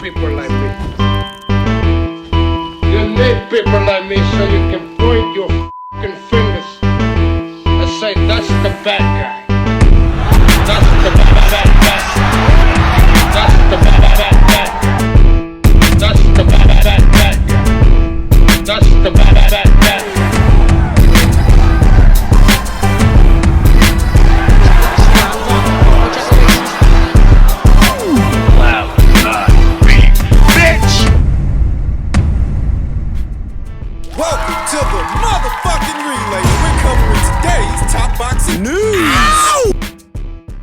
people like me. You need people like me so you can point your fucking fingers and say, that's the bad guy. That's the bad guy. That's the bad guy. That's the bad guy. That's the bad guy. Welcome to the motherfucking relay. We're covering today's top boxing news. Ow!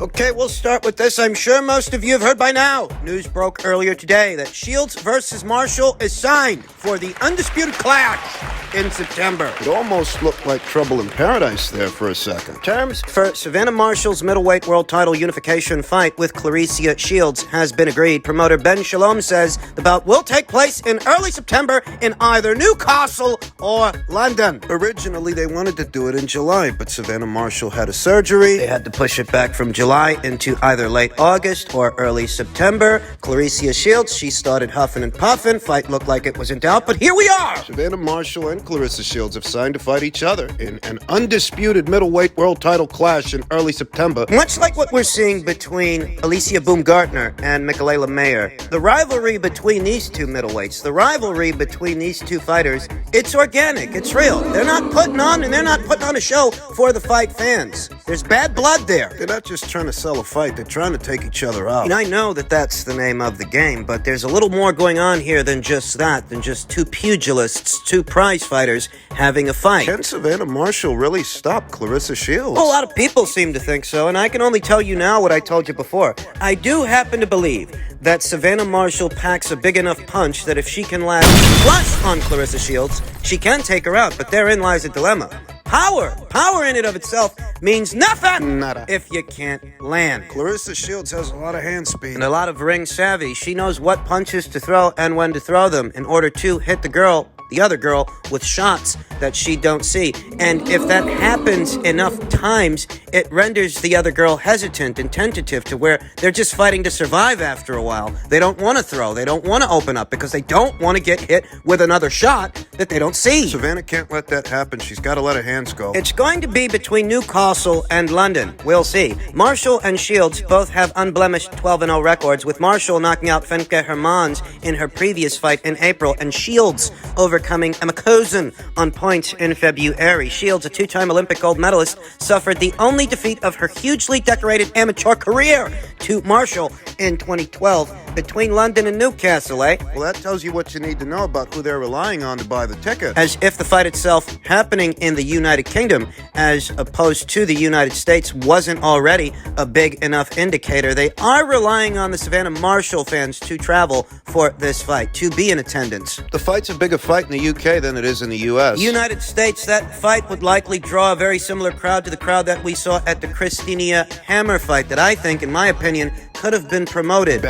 Okay, we'll start with this. I'm sure most of you have heard by now. News broke earlier today that Shields versus Marshall is signed for the undisputed clash in September. It almost looked like trouble in paradise there for a second. Terms for Savannah Marshall's middleweight world title unification fight with Clarissa Shields has been agreed. Promoter Ben Shalom says the bout will take place in early September in either Newcastle or London. Originally, they wanted to do it in July, but Savannah Marshall had a surgery. They had to push it back from July into either late August or early September. Clarissa Shields, she started huffing and puffing. Fight looked like it was in doubt, but here we are! Savannah Marshall and Clarissa Shields have signed to fight each other in an undisputed middleweight world title clash in early September. Much like what we're seeing between Alicia Baumgartner and Michaela Mayer, the rivalry between these two middleweights, the rivalry between these two fighters, it's organic, it's real. They're not putting on a show for the fight fans. There's bad blood there. They're not just trying to sell a fight, they're trying to take each other out. And I know that that's the name of the game, but there's a little more going on here than just that, than just two pugilists, two prize fighters having a fight. Can Savannah Marshall really stop Clarissa Shields? Well, a lot of people seem to think so, and I can only tell you now what I told you before. I do happen to believe that Savannah Marshall packs a big enough punch that if she can land flush on Clarissa Shields, she can take her out, but therein lies a dilemma. Power in and of itself means nothing Nada. if you can't land. Clarissa Shields has a lot of hand speed. And a lot of ring savvy. She knows what punches to throw and when to throw them in order to hit the other girl, with shots that she don't see. And if that happens enough times, it renders the other girl hesitant and tentative to where they're just fighting to survive after a while. They don't want to throw. They don't want to open up because they don't want to get hit with another shot that they don't see. Savannah can't let that happen. She's got to let her hands go. It's going to be between Newcastle and London. We'll see. Marshall and Shields both have unblemished 12-0 records, with Marshall knocking out Femke Hermans in her previous fight in April, and Shields overcoming Emma Kozin on points in February. Shields, a two-time Olympic gold medalist, suffered the only defeat of her hugely decorated amateur career to Marshall in 2012 between London and Newcastle, eh? Well, that tells you what you need to know about who they're relying on to buy the ticket. As if the fight itself happening in the United Kingdom as opposed to the United States wasn't already a big enough indicator. They are relying on the Savannah Marshall fans to travel for this fight, to be in attendance. The fight's a bigger fight in the UK than it is in the US. United States, that fight would likely draw a very similar crowd to the crowd that we saw at the Christina Hammer fight that I think, in my opinion, could have been promoted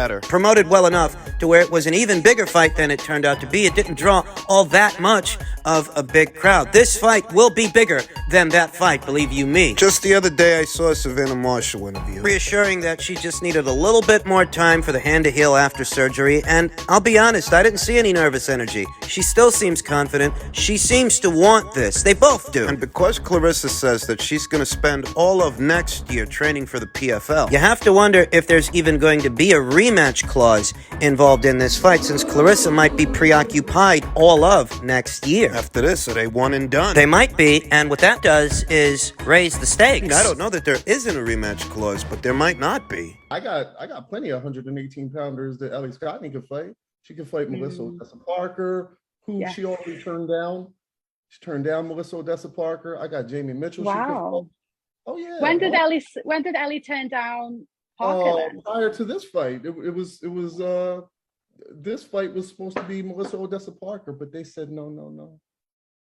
well enough to where it was an even bigger fight than it turned out to be. It didn't draw all that much of a big crowd. This fight will be bigger than that fight, believe you me. Just the other day, I saw a Savannah Marshall interview. Reassuring that she just needed a little bit more time for the hand to heal after surgery, and I'll be honest, I didn't see any nervous energy. She still seems confident. She seems to want this. They both do. And because Clarissa says that she's going to spend all of next year training for the PFL, you have to wonder if there's even going to be a rematch clause involved in this fight, since Clarissa might be preoccupied all of next year. After this, are they one and done? They might be, and what that does is raise the stakes. I don't know that there isn't a rematch clause, but there might not be. I got plenty of 118 pounders that Ellie Scotney could fight. She could fight Melissa Oddessa Parker, who she already turned down. She turned down Melissa Oddessa Parker. I got Jamie Mitchell. Wow. Oh yeah. When did Ellie turn down Parker then? Prior to this fight, it was this fight was supposed to be Melissa Oddessa Parker, but they said no.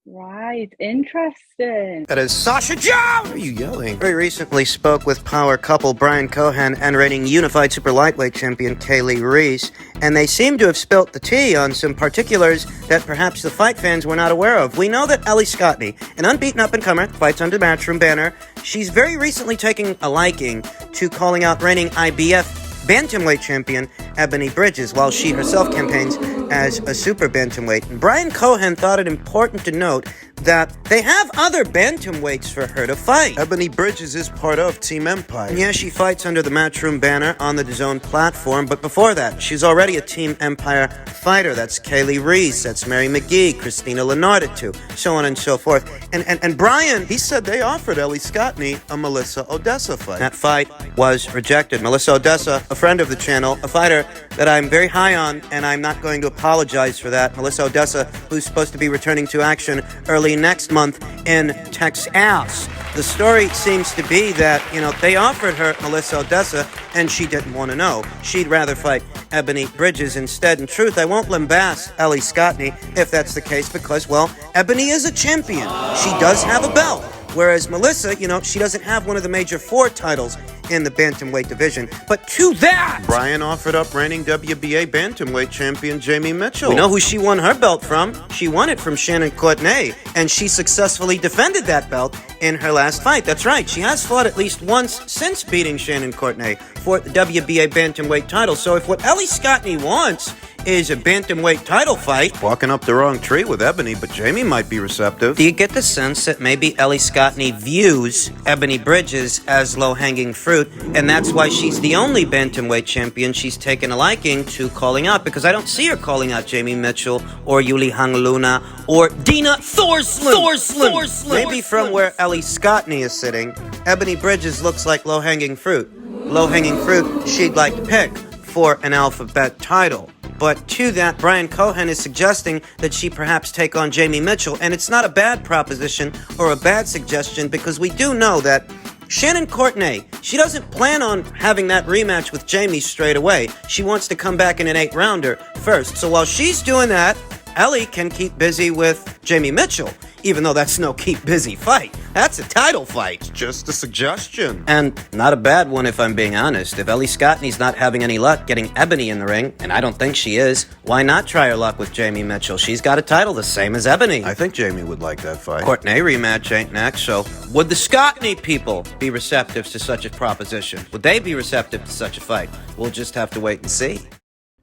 Right, interesting. That is Sasha Jones! Why are you yelling? Very recently spoke with power couple Brian Cohen and reigning unified super lightweight champion Kaylee Reese, and they seem to have spilt the tea on some particulars that perhaps the fight fans were not aware of. We know that Ellie Scotney, an unbeaten up-and-comer, fights under Matchroom banner. She's very recently taking a liking to calling out reigning IBF bantamweight champion Ebony Bridges, while she herself campaigns as a super bantamweight. And Brian Cohen thought it important to note that they have other bantamweights for her to fight. Ebony Bridges is part of Team Empire. Yeah, she fights under the Matchroom banner on the DAZN platform, but before that, she's already a Team Empire fighter. That's Kaylee Reese, that's Mary McGee, Christina Lenardatu, so on and so forth. And Brian, He said they offered Ellie Scotney a Melissa Oddessa fight. that fight was rejected. Melissa Oddessa, a friend of the channel, a fighter that I'm very high on, and I'm not going to apologize for that. Melissa Oddessa, who's supposed to be returning to action early next month in Texas. The story seems to be that, they offered her Melissa Oddessa, and she didn't want to know. She'd rather fight Ebony Bridges instead. In truth, I won't lambast Ellie Scotney if that's the case because, well, Ebony is a champion. She does have a belt. Whereas Melissa, she doesn't have one of the major 4 titles in the bantamweight division. But to that, Brian offered up reigning WBA bantamweight champion Jamie Mitchell. we know who she won her belt from. She won it from Shannon Courtenay, and she successfully defended that belt in her last fight. That's right. She has fought at least once since beating Shannon Courtenay for the WBA bantamweight title. So if what Ellie Scotney wants is a bantamweight title fight, Walking up the wrong tree with Ebony, but Jamie might be receptive. do you get the sense that maybe Ellie Scotney views Ebony Bridges as low-hanging fruit, and that's why she's the only bantamweight champion she's taken a liking to calling out? Because I don't see her calling out Jamie Mitchell or Yuli Hangluna or Dina Thorslund. Maybe from where Ellie Scotney is sitting, Ebony Bridges looks like low-hanging fruit. Low-hanging fruit she'd like to pick for an alphabet title. But to that, Brian Cohen is suggesting that she perhaps take on Jamie Mitchell, and it's not a bad proposition or a bad suggestion because we do know that Shannon Courtenay, she doesn't plan on having that rematch with Jamie straight away. She wants to come back in an 8-rounder first. So while she's doing that, Ellie can keep busy with Jamie Mitchell, even though that's no keep busy fight. That's a title fight. Just a suggestion. And not a bad one if I'm being honest. If Ellie Scotney's not having any luck getting Ebony in the ring, and I don't think she is, why not try her luck with Jamie Mitchell? She's got a title the same as Ebony. I think Jamie would like that fight. Courtenay rematch ain't next, so would the Scotney people be receptive to such a proposition? Would they be receptive to such a fight? We'll just have to wait and see.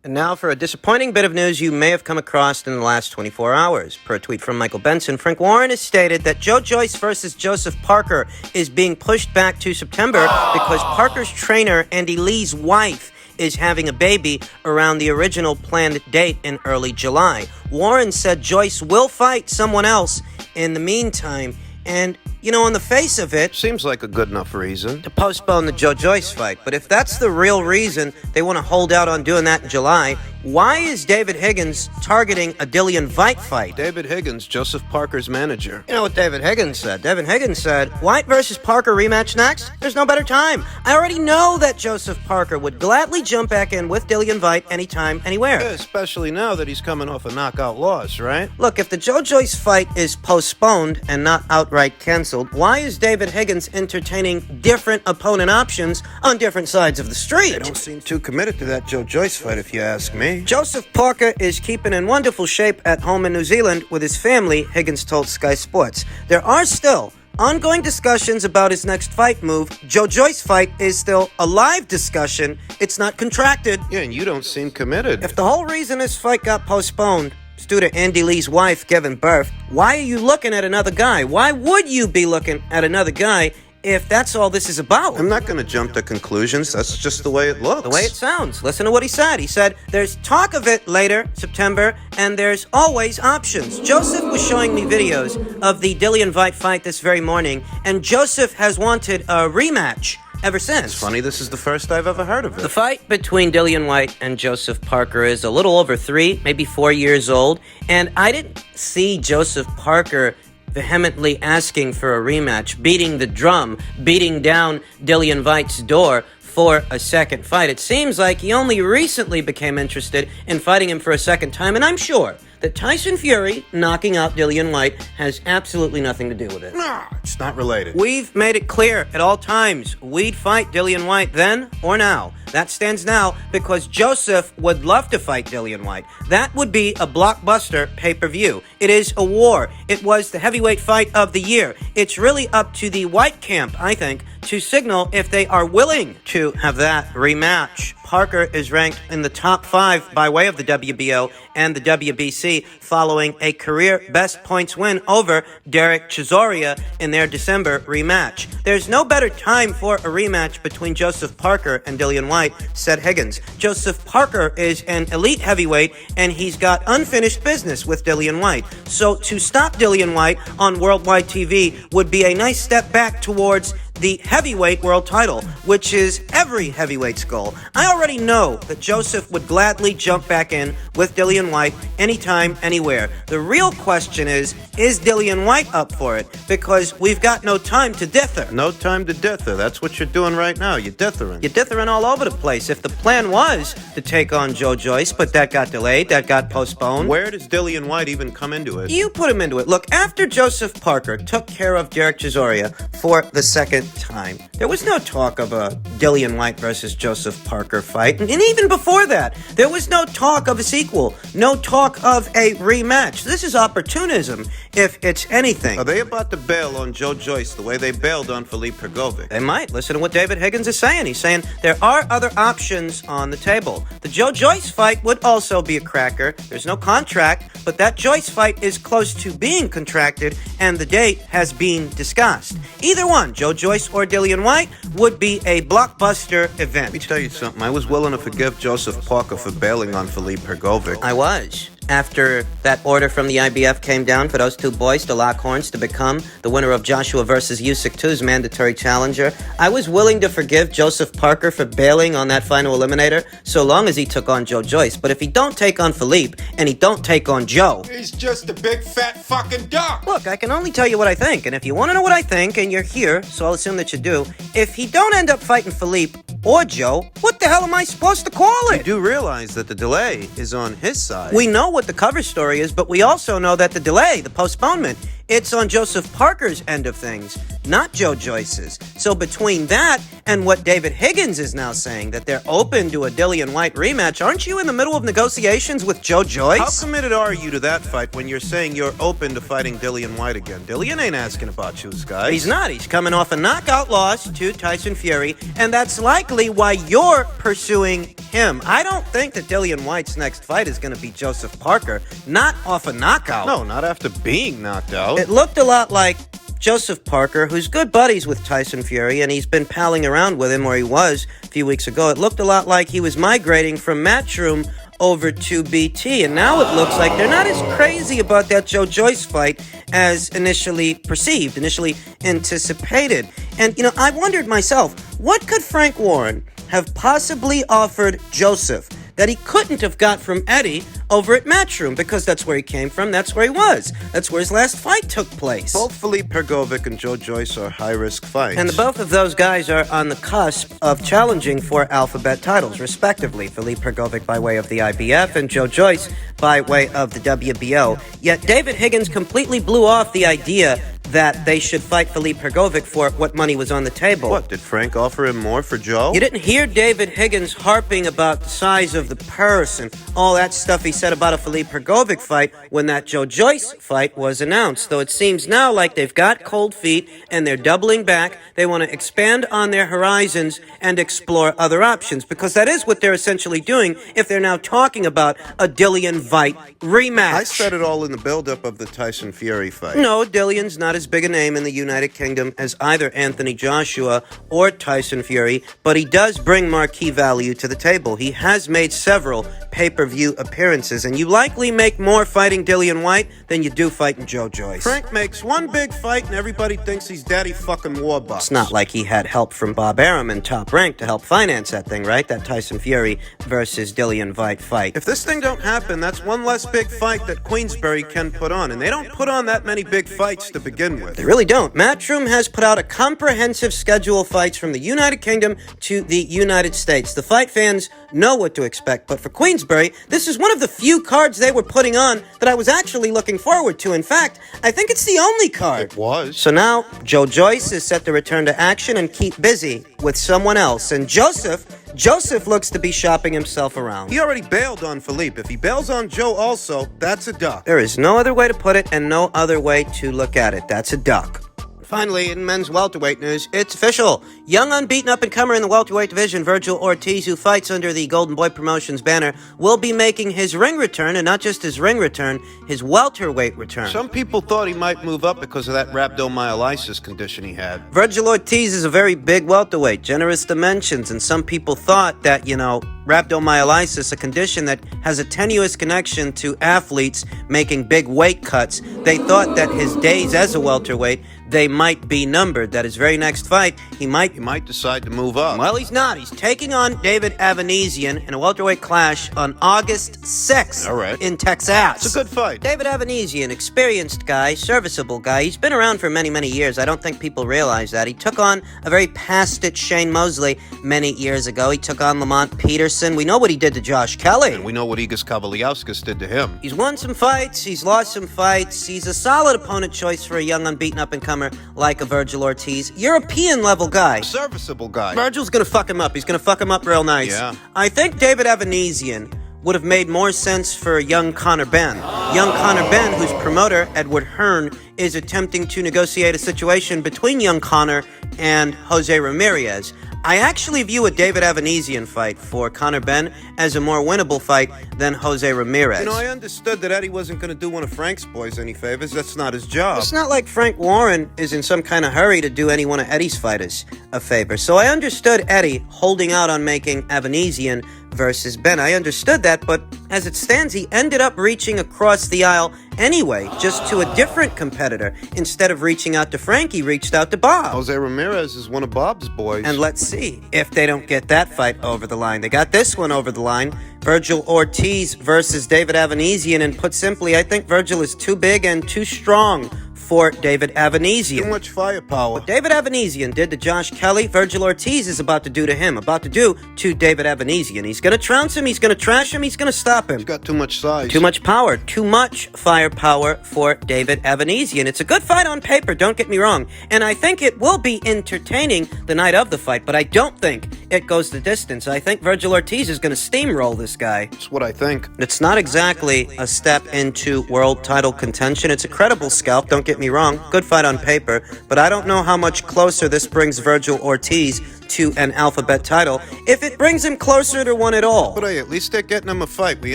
And now for a disappointing bit of news you may have come across in the last 24 hours. Per a tweet from Michael Benson, Frank Warren has stated that Joe Joyce versus Joseph Parker is being pushed back to September because Parker's trainer, Andy Lee's wife, is having a baby around the original planned date in early July. Warren said Joyce will fight someone else in the meantime, and on the face of it, Seems like a good enough reason. to postpone the Joe Joyce fight. But if that's the real reason they want to hold out on doing that in July, why is David Higgins targeting a Dillian Veit fight? David Higgins, Joseph Parker's manager. You know what David Higgins said? David Higgins said, White versus Parker rematch next? There's no better time. I already know that Joseph Parker would gladly jump back in with Dillian Veit anytime, anywhere. Especially now that he's coming off a knockout loss, right? Look, if the Joe Joyce fight is postponed and not outright canceled, why is David Higgins entertaining different opponent options on different sides of the street? They don't seem too committed to that Joe Joyce fight, if you ask me. Joseph Parker is keeping in wonderful shape at home in New Zealand with his family, Higgins told Sky Sports. There are still ongoing discussions about his next fight move. Joe Joyce fight is still a live discussion. It's not contracted. Yeah, and you don't seem committed. If the whole reason this fight got postponed is due to Andy Lee's wife giving birth, why are you looking at another guy? Why would you be looking at another guy if that's all this is about? I'm not going to jump to conclusions. That's just the way it looks. The way it sounds. Listen to what he said. He said, there's talk of it later, September, and there's always options. Joseph was showing me videos of the Dillian Veit fight this very morning, and Joseph has wanted a rematch ever since. It's funny, this is the first I've ever heard of it. The fight between Dillian Veit and Joseph Parker is a little over 3, maybe 4 years old, and I didn't see Joseph Parker vehemently asking for a rematch, beating the drum, beating down Dillian Veit's door for a second fight. It seems like he only recently became interested in fighting him for a second time, and I'm sure that Tyson Fury knocking out Dillian Veit has absolutely nothing to do with it. Nah, it's not related. We've made it clear at all times we'd fight Dillian Veit then or now. That stands now because Joseph would love to fight Dillian Veit. That would be a blockbuster pay-per-view. It is a war. It was the heavyweight fight of the year. It's really up to the White camp, I think, to signal if they are willing to have that rematch. Parker is ranked in the top 5 by way of the WBO and the WBC following a career best points win over Derek Chisora in their December rematch. There's no better time for a rematch between Joseph Parker and Dillian Whyte, said Higgins. Joseph Parker is an elite heavyweight and he's got unfinished business with Dillian Whyte. So to stop Dillian Whyte on worldwide TV would be a nice step back towards the heavyweight world title, which is every heavyweight's goal. I already know that Joseph would gladly jump back in with Dillian Whyte anytime, anywhere. The real question is Dillian Whyte up for it? Because we've got no time to dither. No time to dither. That's what you're doing right now. You're dithering. You're dithering all over the place. If the plan was to take on Joe Joyce, but that got delayed, that got postponed. Where does Dillian Whyte even come into it? You put him into it. Look, after Joseph Parker took care of Derek Chisora for the second time, there was no talk of a Dillian Whyte versus Joseph Parker fight. And even before that, there was no talk of a sequel, no talk of a rematch. This is opportunism, if it's anything. Are they about to bail on Joe Joyce the way they bailed on Philippe Pergovic? They might. Listen to what David Higgins is saying. He's saying there are other options on the table. The Joe Joyce fight would also be a cracker. There's no contract, but that Joyce fight is close to being contracted, and the date has been discussed. Either one, Joe Joyce or Dillian Whyte, would be a blockbuster event. Let me tell you something. I was willing to forgive Joseph Parker for bailing on Philippe Pergovic. I was. After that order from the IBF came down for those two boys to lock horns to become the winner of Joshua versus Usyk 2's mandatory challenger, I was willing to forgive Joseph Parker for bailing on that final eliminator so long as he took on Joe Joyce. But if he don't take on Philippe and he don't take on Joe, He's just a big fat fucking duck. look, I can only tell you what I think. And if you want to know what I think, and you're here, so I'll assume that you do, if he don't end up fighting Philippe or Joe, what the hell am I supposed to call You it? do realize that the delay is on his side. We know what the cover story is, but we also know that the delay, the postponement, it's on Joseph Parker's end of things, not Joe Joyce's. So between that and what David Higgins is now saying, that they're open to a Dillian Whyte rematch, aren't you in the middle of negotiations with Joe Joyce? How committed are you to that fight when you're saying you're open to fighting Dillian Whyte again? Dillian ain't asking about you guys. He's not. He's coming off a knockout loss to Tyson Fury, and that's likely why you're pursuing him. I don't think that Dillian Whyte's next fight is going to be Joseph Parker, not off a knockout. No, not after being knocked out. It looked a lot like Joseph Parker, who's good buddies with Tyson Fury, and he's been palling around with him where he was a few weeks ago. It looked a lot like he was migrating from Matchroom over to BT, and now it looks like they're not as crazy about that Joe Joyce fight as initially perceived, initially anticipated. And, I wondered myself, what could Frank Warren have possibly offered Joseph that he couldn't have got from Eddie over at Matchroom? Because that's where he came from, that's where he was. That's where his last fight took place. Both Philippe Pergovic and Joe Joyce are high-risk fights. And both of those guys are on the cusp of challenging for alphabet titles, respectively. Philippe Pergovic by way of the IBF and Joe Joyce by way of the WBO. Yet David Higgins completely blew off the idea that they should fight Philippe Pergovic for what money was on the table. What, did Frank offer him more for Joe? You didn't hear David Higgins harping about the size of the purse and all that stuff he said about a Philippe Pergovic fight when that Joe Joyce fight was announced. Though it seems now like they've got cold feet and they're doubling back. They want to expand on their horizons and explore other options, because that is what they're essentially doing if they're now talking about a Dillian Whyte rematch. I said it all in the build-up of the Tyson Fury fight. No, Dillian's not as big a name in the United Kingdom as either Anthony Joshua or Tyson Fury, but he does bring marquee value to the table. He has made several pay-per-view appearances, and you likely make more fighting Dillian Whyte than you do fighting Joe Joyce. Frank makes one big fight and everybody thinks he's daddy fucking Warbucks. It's not like he had help from Bob Arum and Top Rank to help finance that thing, right? That Tyson Fury versus Dillian Whyte fight. If this thing don't happen, that's one less big fight that Queensberry can put on, and they don't put on that many big fights to begin with. They really don't. Matchroom has put out a comprehensive schedule of fights from the United Kingdom to the United States. The fight fans know what to expect, but for Queensberry, this is one of the few cards they were putting on that I was actually looking forward to. In fact, I think it's the only card. It was. So now, Joe Joyce is set to return to action and keep busy with someone else. And Joseph looks to be shopping himself around. He already bailed on Philippe. If he bails on Joe also, that's a duck. There is no other way to put it and no other way to look at it. That's a duck. Finally, in men's welterweight news, it's official. Young unbeaten up-and-comer in the welterweight division, Virgil Ortiz, who fights under the Golden Boy Promotions banner, will be making his ring return, and not just his ring return, his welterweight return. Some people thought he might move up because of that rhabdomyolysis condition he had. Virgil Ortiz is a very big welterweight, generous dimensions, and some people thought that, rhabdomyolysis, a condition that has a tenuous connection to athletes making big weight cuts, they thought that his days as a welterweight, they might be numbered. That his very next fight, he might decide to move up. Well, he's not. He's taking on David Avanesyan in a welterweight clash on August 6th in Texas. It's a good fight. David Avanesyan, experienced guy, serviceable guy. He's been around for many, many years. I don't think people realize that. He took on a very past-it Shane Mosley many years ago. He took on Lamont Peterson. We know what he did to Josh Kelly. And we know what Igor Kavaliauskas did to him. He's won some fights. He's lost some fights. He's a solid opponent choice for a young, unbeaten up-and-comer like a Virgil Ortiz. European-level guy. Serviceable guy. Virgil's gonna fuck him up. He's gonna fuck him up real nice. Yeah. I think David Avanesyan would have made more sense for young Conor Benn. Young Conor Benn, whose promoter, Edward Hearn, is attempting to negotiate a situation between young Conor and Jose Ramirez. I actually view a David Avanesyan fight for Conor Benn as a more winnable fight than Jose Ramirez. I understood that Eddie wasn't going to do one of Frank's boys any favors. That's not his job. It's not like Frank Warren is in some kind of hurry to do any one of Eddie's fighters a favor. So I understood Eddie holding out on making Avanesyan versus Benn. I understood that, but as it stands, he ended up reaching across the aisle anyway, just to a different competitor. Instead of reaching out to Frank, he reached out to Bob. Jose Ramirez is one of Bob's boys. And let's see if they don't get that fight over the line. They got this one over the line. Virgil Ortiz versus David Avanesyan, and put simply, I think Virgil is too big and too strong for David Avanesyan. Too much firepower. What David Avanesyan did to Josh Kelly, Virgil Ortiz is about to do to him, about to do to David Avanesyan. He's going to trounce him, he's going to trash him, he's going to stop him. He's got too much size. Too much power, too much firepower for David Avanesyan. It's a good fight on paper, don't get me wrong, and I think it will be entertaining the night of the fight, but I don't think it goes the distance. I think Virgil Ortiz is going to steamroll this guy. That's what I think. It's not exactly a step into world title contention. It's a credible scalp, don't get me wrong. Good fight on paper, but I don't know how much closer this brings Virgil Ortiz to an alphabet title, if it brings him closer to one at all. But hey, at least they're getting him a fight. We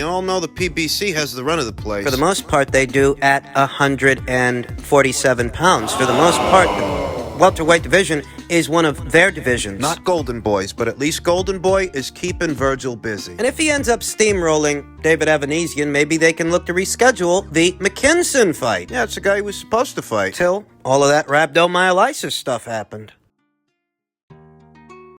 all know the PBC has the run of the place. For the most part, they do at 147 pounds. For the most part, the welterweight division is one of their divisions. Not Golden Boys, but at least Golden Boy is keeping Virgil busy. And if he ends up steamrolling David Avanesyan, maybe they can look to reschedule the McKinson fight. Yeah, it's the guy he was supposed to fight. Till all of that rhabdomyolysis stuff happened.